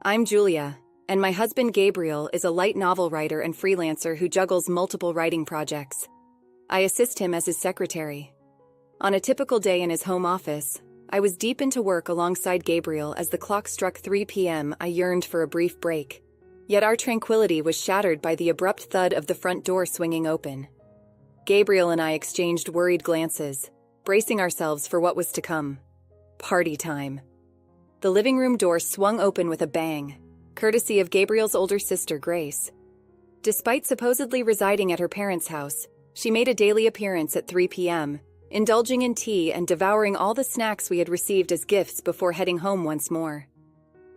I'm Julia, and my husband Gabriel is a light novel writer and freelancer who juggles multiple writing projects. I assist him as his secretary. On a typical day in his home office, I was deep into work alongside Gabriel as the clock struck 3 p.m. I yearned for a brief break. Yet our tranquility was shattered by the abrupt thud of the front door swinging open. Gabriel and I exchanged worried glances, bracing ourselves for what was to come. Party time. The living room door swung open with a bang, courtesy of Gabriel's older sister, Grace. Despite supposedly residing at her parents' house, she made a daily appearance at 3 p.m., indulging in tea and devouring all the snacks we had received as gifts before heading home once more.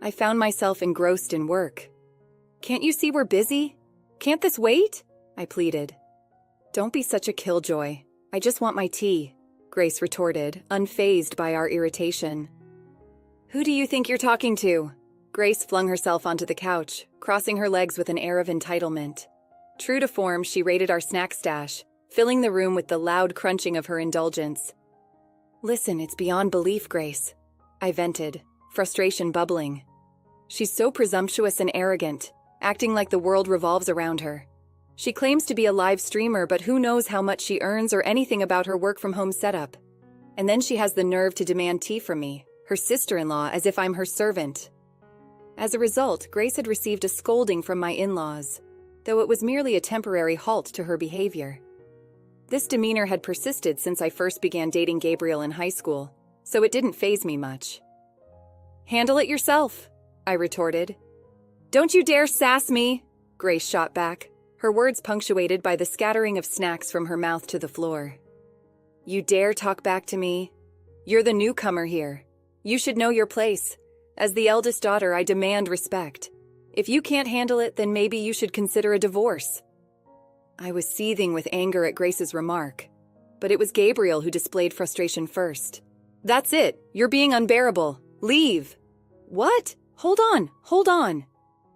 I found myself engrossed in work. "Can't you see we're busy? Can't this wait?" I pleaded. "Don't be such a killjoy. I just want my tea," Grace retorted, unfazed by our irritation. "Who do you think you're talking to?" Grace flung herself onto the couch, crossing her legs with an air of entitlement. True to form, she raided our snack stash, filling the room with the loud crunching of her indulgence. "Listen, it's beyond belief, Grace," I vented, frustration bubbling. "She's so presumptuous and arrogant, acting like the world revolves around her. She claims to be a live streamer, but who knows how much she earns or anything about her work-from-home setup. And then she has the nerve to demand tea from me, her sister-in-law, as if I'm her servant." As a result, Grace had received a scolding from my in-laws, though it was merely a temporary halt to her behavior. This demeanor had persisted since I first began dating Gabriel in high school, so it didn't faze me much. "Handle it yourself," I retorted. "Don't you dare sass me," Grace shot back, her words punctuated by the scattering of snacks from her mouth to the floor. "You dare talk back to me? You're the newcomer here. You should know your place. As the eldest daughter, I demand respect. If you can't handle it, then maybe you should consider a divorce." I was seething with anger at Grace's remark, but it was Gabriel who displayed frustration first. "That's it. You're being unbearable. Leave." "What? Hold on.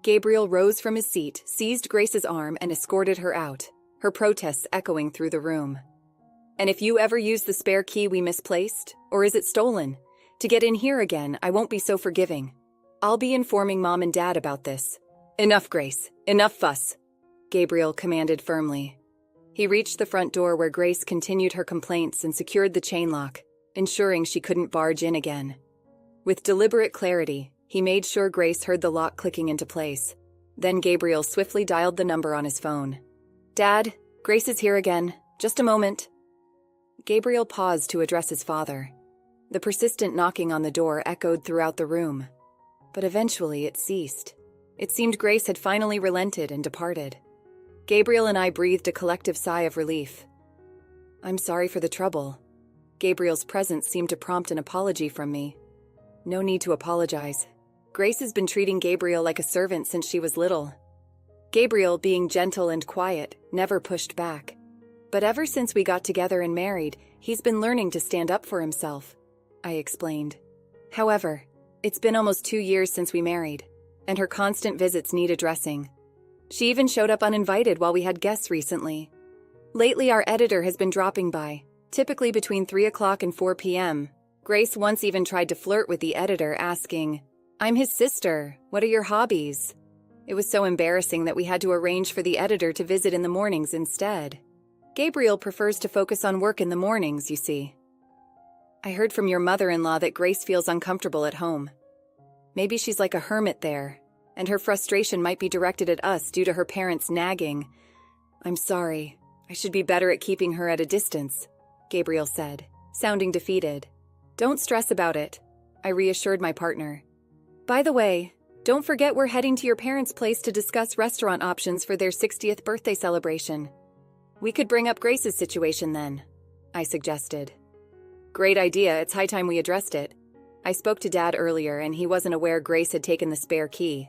Gabriel rose from his seat, seized Grace's arm, and escorted her out, her protests echoing through the room. "And if you ever use the spare key we misplaced, or is it stolen, to get in here again, I won't be so forgiving. I'll be informing Mom and Dad about this." "Enough, Grace. Enough fuss," Gabriel commanded firmly. He reached the front door where Grace continued her complaints and secured the chain lock, ensuring she couldn't barge in again. With deliberate clarity, he made sure Grace heard the lock clicking into place. Then Gabriel swiftly dialed the number on his phone. "Dad, Grace is here again. Just a moment." Gabriel paused to address his father. The persistent knocking on the door echoed throughout the room. But eventually it ceased. It seemed Grace had finally relented and departed. Gabriel and I breathed a collective sigh of relief. "I'm sorry for the trouble." Gabriel's presence seemed to prompt an apology from me. "No need to apologize. Grace has been treating Gabriel like a servant since she was little." Gabriel, being gentle and quiet, never pushed back. But ever since we got together and married, he's been learning to stand up for himself, I explained. "However, it's been almost 2 years since we married, and her constant visits need addressing. She even showed up uninvited while we had guests recently. Lately, our editor has been dropping by, typically between 3 o'clock and 4 p.m. Grace once even tried to flirt with the editor, asking, 'I'm his sister. What are your hobbies?' It was so embarrassing that we had to arrange for the editor to visit in the mornings instead. Gabriel prefers to focus on work in the mornings, you see. I heard from your mother-in-law that Grace feels uncomfortable at home. Maybe she's like a hermit there, and her frustration might be directed at us due to her parents nagging. I'm sorry. I should be better at keeping her at a distance," Gabriel said, sounding defeated. "Don't stress about it," I reassured my partner. "By the way, don't forget we're heading to your parents' place to discuss restaurant options for their 60th birthday celebration. We could bring up Grace's situation then," I suggested. "Great idea. It's high time we addressed it. I spoke to Dad earlier and he wasn't aware Grace had taken the spare key.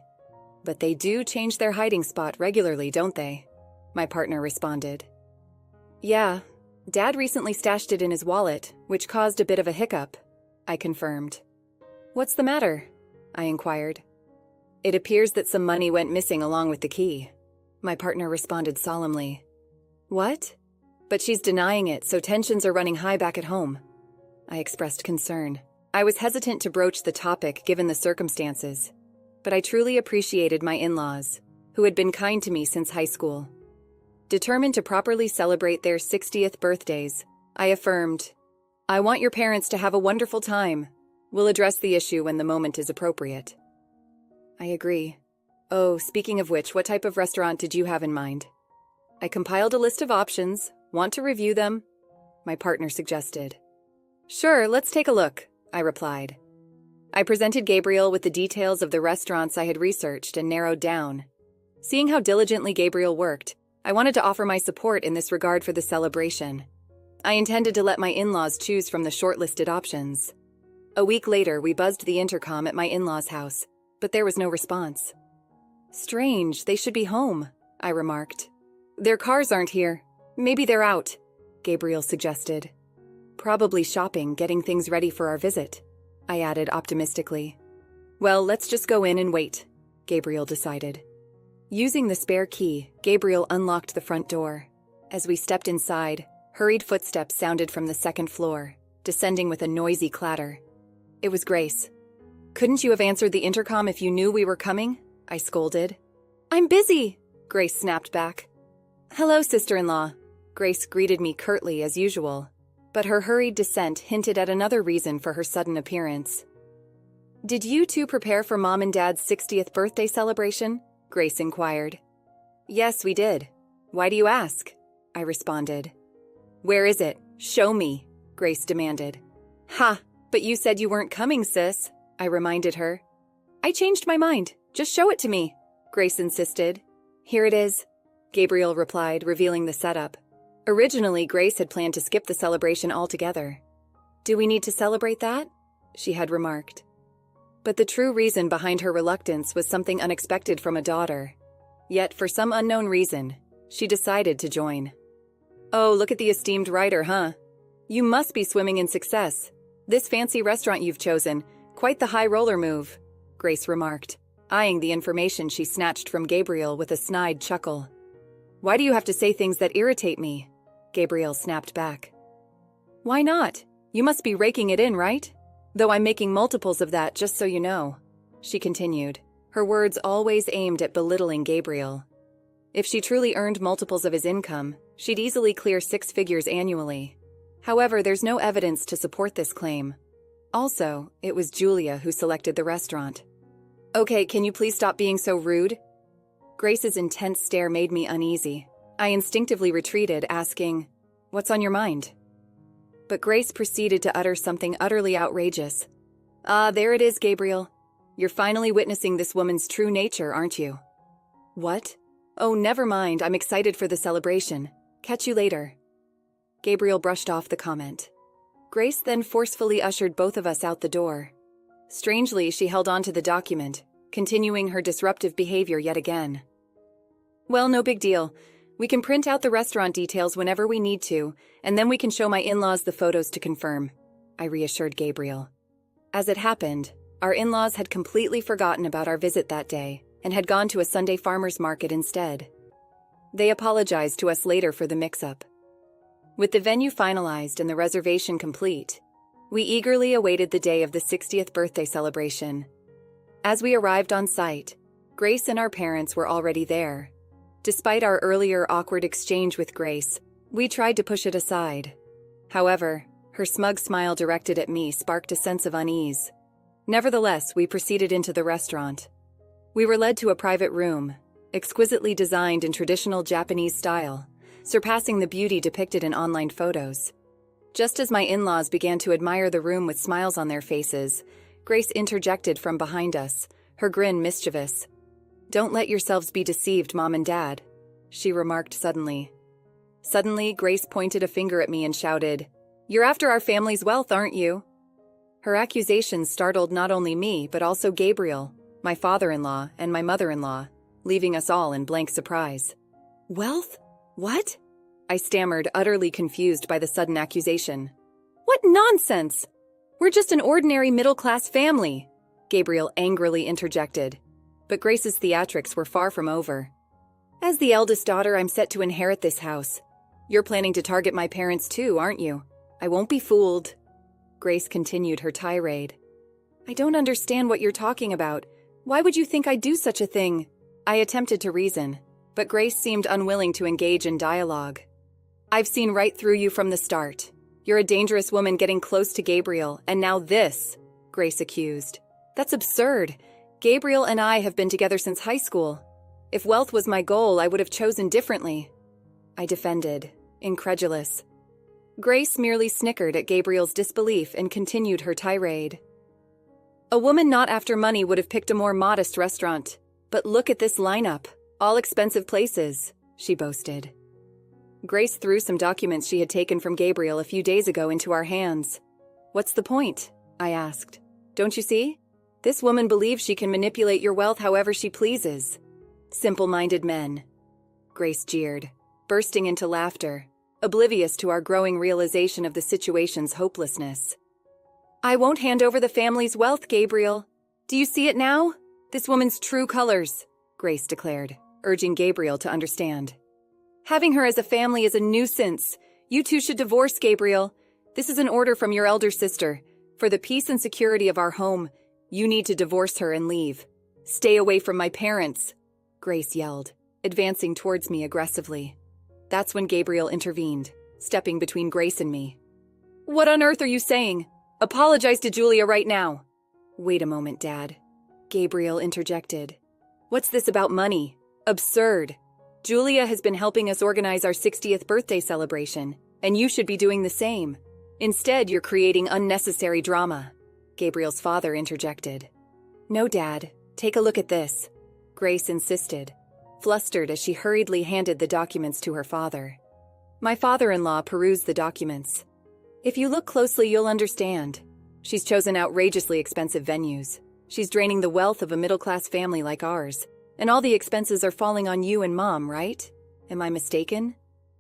But they do change their hiding spot regularly, don't they?" my partner responded. "Yeah, Dad recently stashed it in his wallet, which caused a bit of a hiccup," I confirmed. "What's the matter?" I inquired. "It appears that some money went missing along with the key," my partner responded solemnly. "What?" "But she's denying it, so tensions are running high back at home," I expressed concern. I was hesitant to broach the topic given the circumstances. but I truly appreciated my in-laws, who had been kind to me since high school. Determined to properly celebrate their 60th birthdays, I affirmed, "I want your parents to have a wonderful time. We'll address the issue when the moment is appropriate." "I agree. Oh, speaking of which, what type of restaurant did you have in mind?" "I compiled a list of options. Want to review them?" my partner suggested. "Sure, let's take a look," I replied. I presented Gabriel with the details of the restaurants I had researched and narrowed down. Seeing how diligently Gabriel worked, I wanted to offer my support in this regard for the celebration. I intended to let my in-laws choose from the shortlisted options. A week later, we buzzed the intercom at my in-laws' house, but there was no response. "Strange, they should be home," I remarked. "Their cars aren't here. Maybe they're out," Gabriel suggested. "Probably shopping, getting things ready for our visit," I added optimistically. "Well, let's just go in and wait," Gabriel decided. Using the spare key, Gabriel unlocked the front door. As we stepped inside, hurried footsteps sounded from the second floor, descending with a noisy clatter. It was Grace. "Couldn't you have answered the intercom if you knew we were coming?" I scolded. "I'm busy," Grace snapped back. "Hello, sister-in-law." Grace greeted me curtly as usual, but her hurried descent hinted at another reason for her sudden appearance. "Did you two prepare for Mom and Dad's 60th birthday celebration?" Grace inquired. "Yes, we did. Why do you ask?" I responded. "Where is it? Show me," Grace demanded. "Ha, but you said you weren't coming, sis," I reminded her. "I changed my mind. Just show it to me," Grace insisted. "Here it is," Gabriel replied, revealing the setup. Originally, Grace had planned to skip the celebration altogether. "Do we need to celebrate that?" she had remarked. But the true reason behind her reluctance was something unexpected from a daughter. Yet, for some unknown reason, she decided to join. "Oh, look at the esteemed writer, huh? You must be swimming in success. This fancy restaurant you've chosen, quite the high roller move," Grace remarked, eyeing the information she snatched from Gabriel with a snide chuckle. "Why do you have to say things that irritate me?" Gabriel snapped back. "Why not? You must be raking it in, right? Though I'm making multiples of that, just so you know," she continued, her words always aimed at belittling Gabriel. If she truly earned multiples of his income, she'd easily clear 6 figures annually. However, there's no evidence to support this claim. Also, it was Julia who selected the restaurant. "Okay, can you please stop being so rude?" Grace's intense stare made me uneasy. I instinctively retreated, asking, "What's on your mind?" But Grace proceeded to utter something utterly outrageous. "Ah, there it is, Gabriel. You're finally witnessing this woman's true nature, aren't you?" "What? Oh, never mind. I'm excited for the celebration. Catch you later." Gabriel brushed off the comment. Grace then forcefully ushered both of us out the door. Strangely, she held on to the document, continuing her disruptive behavior yet again. "Well, no big deal. We can print out the restaurant details whenever we need to, and then we can show my in-laws the photos to confirm," I reassured Gabriel. As it happened, our in-laws had completely forgotten about our visit that day and had gone to a Sunday farmers market instead. They apologized to us later for the mix-up. With the venue finalized and the reservation complete, we eagerly awaited the day of the 60th birthday celebration. As we arrived on site, Grace and our parents were already there. Despite our earlier awkward exchange with Grace, we tried to push it aside. However, her smug smile directed at me sparked a sense of unease. Nevertheless, we proceeded into the restaurant. We were led to a private room, exquisitely designed in traditional Japanese style, surpassing the beauty depicted in online photos. Just as my in-laws began to admire the room with smiles on their faces, Grace interjected from behind us, her grin mischievous. "Don't let yourselves be deceived, Mom and Dad," she remarked suddenly. Suddenly, Grace pointed a finger at me and shouted, "You're after our family's wealth, aren't you?" Her accusations startled not only me, but also Gabriel, my father-in-law, and my mother-in-law, leaving us all in blank surprise. "Wealth? What?" I stammered, utterly confused by the sudden accusation. "What nonsense! We're just an ordinary middle-class family," Gabriel angrily interjected. But Grace's theatrics were far from over. "As the eldest daughter, I'm set to inherit this house. You're planning to target my parents too, aren't you? I won't be fooled." Grace continued her tirade. "I don't understand what you're talking about. Why would you think I'd do such a thing? I attempted to reason, but Grace seemed unwilling to engage in dialogue. I've seen right through you from the start. You're a dangerous woman getting close to Gabriel, and now this, Grace accused. That's absurd. Gabriel and I have been together since high school. If wealth was my goal, I would have chosen differently. I defended, incredulous. Grace merely snickered at Gabriel's disbelief and continued her tirade. A woman not after money would have picked a more modest restaurant. But look at this lineup. All expensive places, she boasted. Grace threw some documents she had taken from Gabriel a few days ago into our hands. What's the point? I asked. Don't you see? This woman believes she can manipulate your wealth however she pleases. Simple-minded men. Grace jeered, bursting into laughter, oblivious to our growing realization of the situation's hopelessness. I won't hand over the family's wealth, Gabriel. Do you see it now? This woman's true colors, Grace declared, urging Gabriel to understand. Having her as a family is a nuisance. You two should divorce, Gabriel. This is an order from your elder sister. For the peace and security of our home, you need to divorce her and leave. Stay away from my parents, Grace yelled, advancing towards me aggressively. That's when Gabriel intervened, stepping between Grace and me. What on earth are you saying? Apologize to Julia right now. Wait a moment, Dad. Gabriel interjected. What's this about money? Absurd. Julia has been helping us organize our 60th birthday celebration, and you should be doing the same. Instead, you're creating unnecessary drama. Gabriel's father interjected. No, Dad. Take a look at this. Grace insisted, flustered as she hurriedly handed the documents to her father. My father-in-law perused the documents. If you look closely, you'll understand. She's chosen outrageously expensive venues. She's draining the wealth of a middle-class family like ours. And all the expenses are falling on you and Mom, right? Am I mistaken?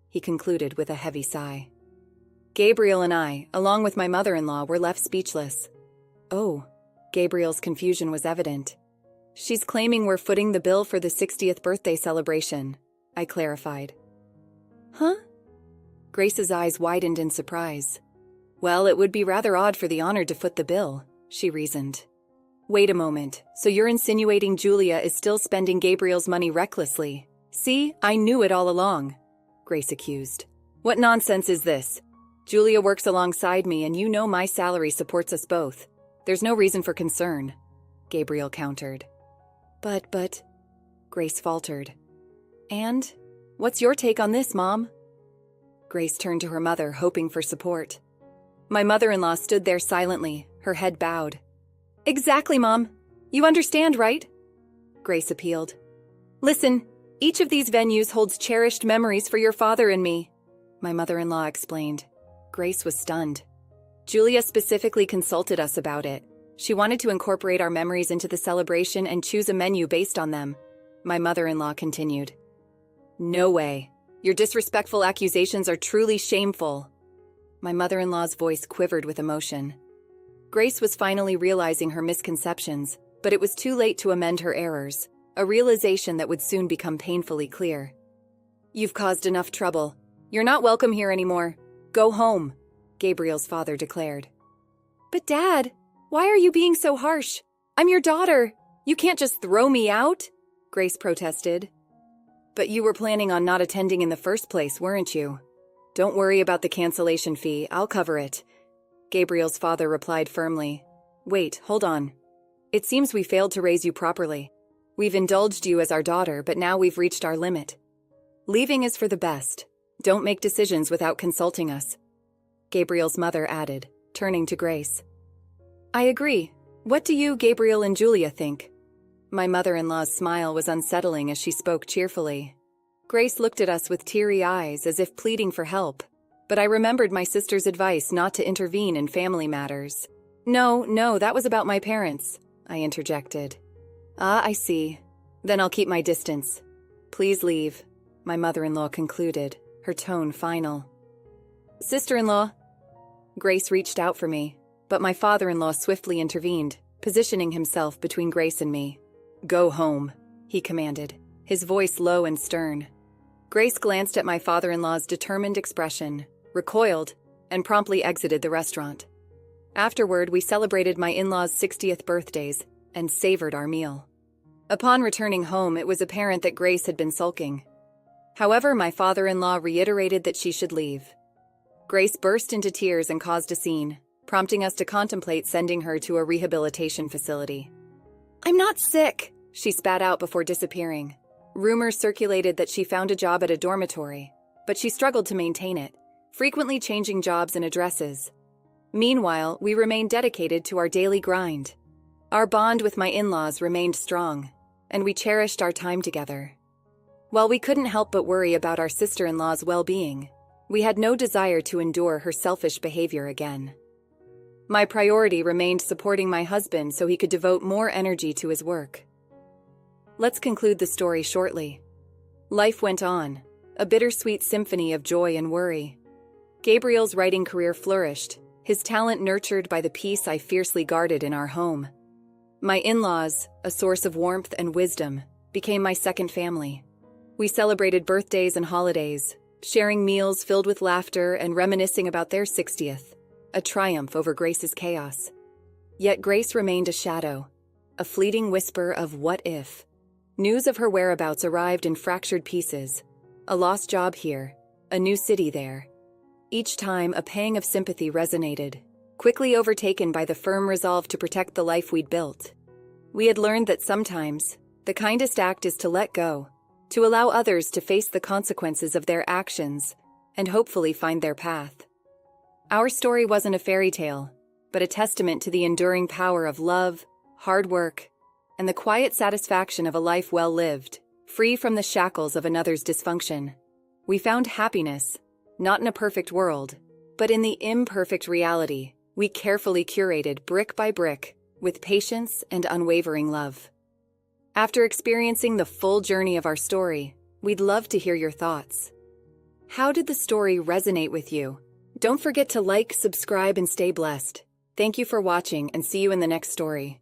He concluded with a heavy sigh. Gabriel and I, along with my mother-in-law, were left speechless. Oh, Gabriel's confusion was evident. She's claiming we're footing the bill for the 60th birthday celebration, I clarified. Huh? Grace's eyes widened in surprise. Well, it would be rather odd for the honored to foot the bill, she reasoned. Wait a moment, so you're insinuating Julia is still spending Gabriel's money recklessly? See, I knew it all along, Grace accused. What nonsense is this? Julia works alongside me and you know my salary supports us both. There's no reason for concern, Gabriel countered. But, Grace faltered. And? What's your take on this, Mom? Grace turned to her mother, hoping for support. My mother-in-law stood there silently, her head bowed. Exactly, Mom. You understand, right? Grace appealed. Listen, each of these venues holds cherished memories for your father and me, my mother-in-law explained. Grace was stunned. Julia specifically consulted us about it. She wanted to incorporate our memories into the celebration and choose a menu based on them, my mother-in-law continued. No way. Your disrespectful accusations are truly shameful. My mother-in-law's voice quivered with emotion. Grace was finally realizing her misconceptions, but it was too late to amend her errors, a realization that would soon become painfully clear. You've caused enough trouble. You're not welcome here anymore. Go home, Gabriel's father declared. But Dad, why are you being so harsh? I'm your daughter. You can't just throw me out, Grace protested. But you were planning on not attending in the first place, weren't you? Don't worry about the cancellation fee, I'll cover it, Gabriel's father replied firmly. Wait, hold on. It seems we failed to raise you properly. We've indulged you as our daughter, but now we've reached our limit. Leaving is for the best. Don't make decisions without consulting us, Gabriel's mother added, turning to Grace. I agree. What do you, Gabriel and Julia, think? My mother-in-law's smile was unsettling as she spoke cheerfully. Grace looked at us with teary eyes as if pleading for help, but I remembered my sister's advice not to intervene in family matters. No, that was about my parents, I interjected. Ah, I see. Then I'll keep my distance. Please leave, my mother-in-law concluded, her tone final. Sister-in-law. Grace reached out for me, but my father-in-law swiftly intervened, positioning himself between Grace and me. Go home, he commanded, his voice low and stern. Grace glanced at my father-in-law's determined expression, recoiled, and promptly exited the restaurant. Afterward, we celebrated my in-laws' 60th birthdays and savored our meal. Upon returning home, it was apparent that Grace had been sulking. However, my father-in-law reiterated that she should leave. Grace burst into tears and caused a scene, prompting us to contemplate sending her to a rehabilitation facility. "I'm not sick," she spat out before disappearing. Rumors circulated that she found a job at a dormitory, but she struggled to maintain it, frequently changing jobs and addresses. Meanwhile, we remained dedicated to our daily grind. Our bond with my in-laws remained strong, and we cherished our time together. While we couldn't help but worry about our sister-in-law's well-being, we had no desire to endure her selfish behavior again. My priority remained supporting my husband so he could devote more energy to his work. Let's conclude the story shortly. Life went on, a bittersweet symphony of joy and worry. Gabriel's writing career flourished, his talent nurtured by the peace I fiercely guarded in our home. My in-laws, a source of warmth and wisdom, became my second family. We celebrated birthdays and holidays, sharing meals filled with laughter and reminiscing about their 60th, a triumph over Grace's chaos. Yet Grace remained a shadow, a fleeting whisper of what if. News of her whereabouts arrived in fractured pieces, a lost job here, a new city there. Each time, a pang of sympathy resonated, quickly overtaken by the firm resolve to protect the life we'd built. We had learned that sometimes, the kindest act is to let go, to allow others to face the consequences of their actions, and hopefully find their path. Our story wasn't a fairy tale, but a testament to the enduring power of love, hard work, and the quiet satisfaction of a life well lived, free from the shackles of another's dysfunction. We found happiness, not in a perfect world, but in the imperfect reality we carefully curated brick by brick with patience and unwavering love. After experiencing the full journey of our story, we'd love to hear your thoughts. How did the story resonate with you? Don't forget to like, subscribe, and stay blessed. Thank you for watching, and see you in the next story.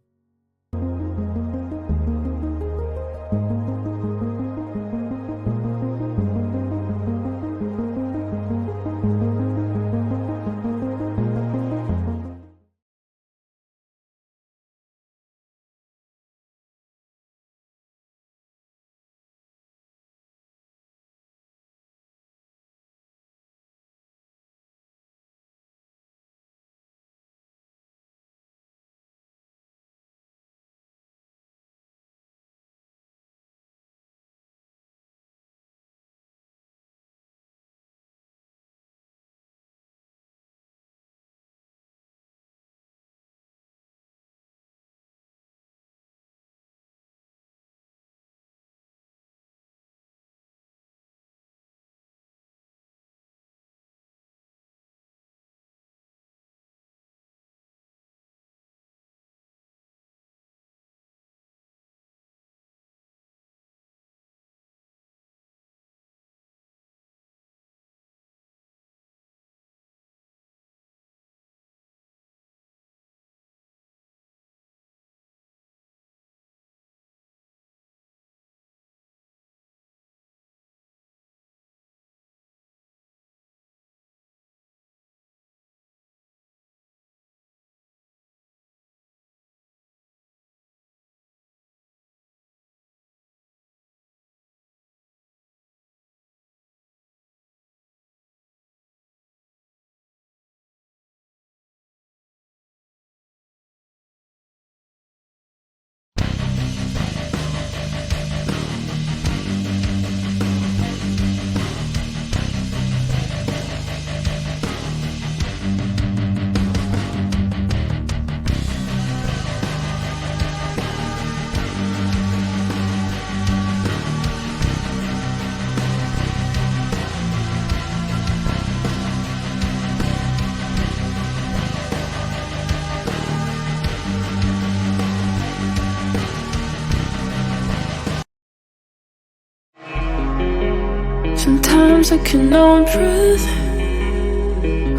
Sometimes I cannot breathe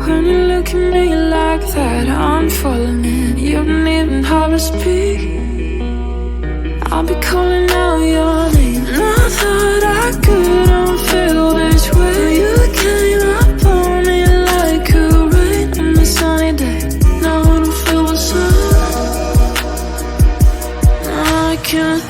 when you look at me like that. I'm falling in. You don't even have to speak. I'll be calling out your name. And I thought I couldn't feel this way. You came up on me like a rain on a sunny day. Now I don't feel the sun. I can't